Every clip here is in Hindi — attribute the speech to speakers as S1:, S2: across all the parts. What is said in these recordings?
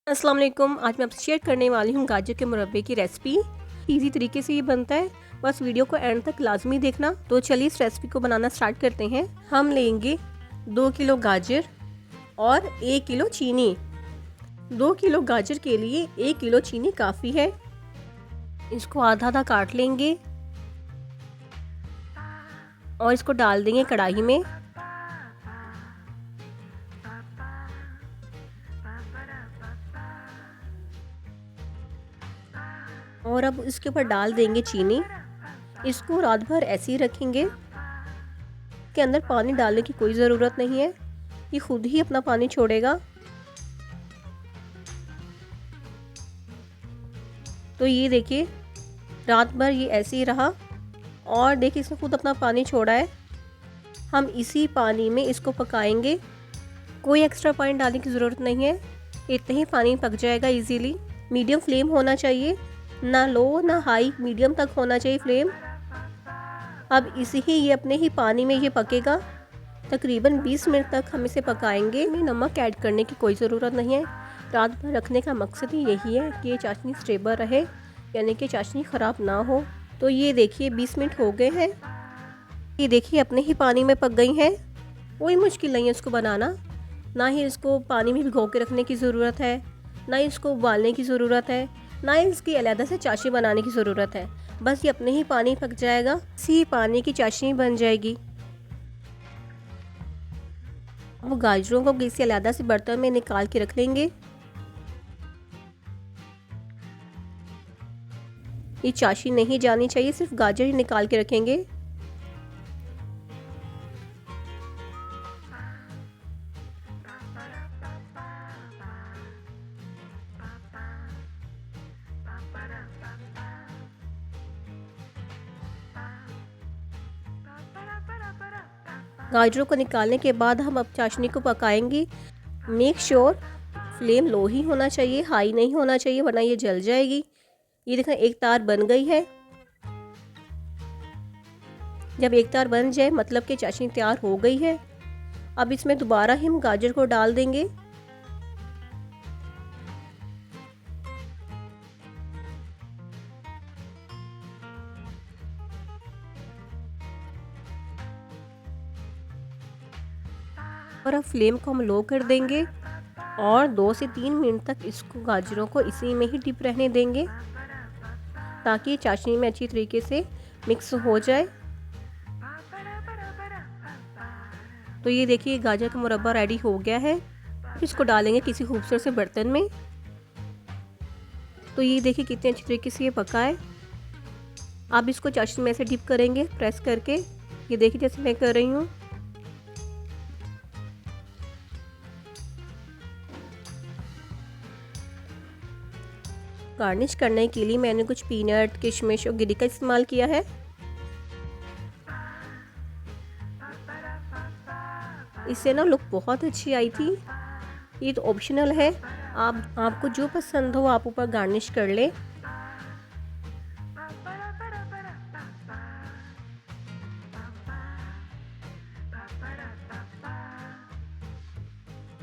S1: अस्सलाम वालेकुम। आज मैं आपसे शेयर करने वाली हूँ गाजर के मुरब्बे की रेसिपी। इजी तरीके से ये बनता है, बस वीडियो को एंड तक लाजमी देखना। तो चलिए इस रेसिपी को बनाना स्टार्ट करते हैं। हम लेंगे 2 किलो गाजर और 1 किलो चीनी। 2 किलो गाजर के लिए 1 किलो चीनी काफ़ी है। इसको आधा आधा काट लेंगे और इसको डाल देंगे कढ़ाई में। और अब इसके ऊपर डाल देंगे चीनी। इसको रात भर ऐसे ही रखेंगे। के अंदर पानी डालने की कोई ज़रूरत नहीं है, ये खुद ही अपना पानी छोड़ेगा। तो ये देखिए रात भर ये ऐसे ही रहा और देखिए इसने खुद अपना पानी छोड़ा है। हम इसी पानी में इसको पकाएंगे, कोई एक्स्ट्रा पानी डालने की ज़रूरत नहीं है, इतने ही पानी पक जाएगा इजीली। मीडियम फ्लेम होना चाहिए, ना लो ना हाई, मीडियम तक होना चाहिए फ्लेम। अब इसी ही ये अपने ही पानी में ये पकेगा। तकरीबन 20 मिनट तक हम इसे पकाएंगे। में नमक ऐड करने की कोई ज़रूरत नहीं है। रात भर रखने का मकसद ही यही है कि ये चाशनी स्टेबल रहे, यानी कि चाशनी ख़राब ना हो। तो ये देखिए 20 मिनट हो गए हैं। ये देखिए अपने ही पानी में पक गई हैं। कोई मुश्किल नहीं है इसको बनाना, ना ही इसको पानी में भिगो के रखने की ज़रूरत है, ना ही इसको उबालने की ज़रूरत है, ना ही इसकी अलग से चाशनी बनाने की ज़रूरत है। बस ये अपने ही पानी पक जाएगा, इसी पानी की चाशनी बन जाएगी। वो गाजरों को किसी अलग से बर्तन में निकाल के रख लेंगे। ये चाशनी नहीं जानी चाहिए, सिर्फ गाजर ही निकाल के रखेंगे। गाजरों को निकालने के बाद हम अब चाशनी को पकाएंगे। मेक श्योर फ्लेम लो ही होना चाहिए, हाई नहीं होना चाहिए, वरना ये जल जाएगी। ये देखें एक तार बन गई है। जब एक तार बन जाए मतलब कि चाशनी तैयार हो गई है। अब इसमें दोबारा हम गाजर को डाल देंगे। और अब फ्लेम को हम लो कर देंगे और 2 से 3 मिनट तक इसको गाजरों को इसी में ही डिप रहने देंगे, ताकि चाशनी में अच्छी तरीके से मिक्स हो जाए। तो ये देखिए गाजर का मुरब्बा रेडी हो गया है। इसको डालेंगे किसी खूबसूरत से बर्तन में। तो ये देखिए कितने अच्छी तरीके से ये पका है। अब इसको चाशनी में से डिप करेंगे प्रेस करके। ये देखिए जैसे मैं कर रही हूँ। गार्निश करने के लिए मैंने कुछ पीनट, किशमिश और गिरी का इस्तेमाल किया है। इससे ना लुक बहुत अच्छी आई थी। ये तो ऑप्शनल है, आपको जो पसंद हो आप ऊपर गार्निश कर ले।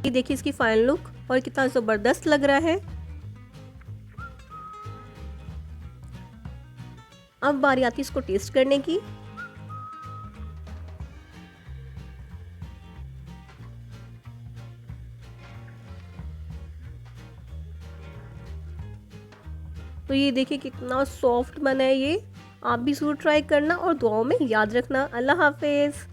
S1: ये देखिए इसकी फाइनल लुक और कितना ज़बरदस्त लग रहा है। अब बारी आती है इसको टेस्ट करने की। तो ये देखिए कितना सॉफ्ट बना है ये। आप भी ज़रूर ट्राई करना और दुआओं में याद रखना। अल्लाह हाफिज़।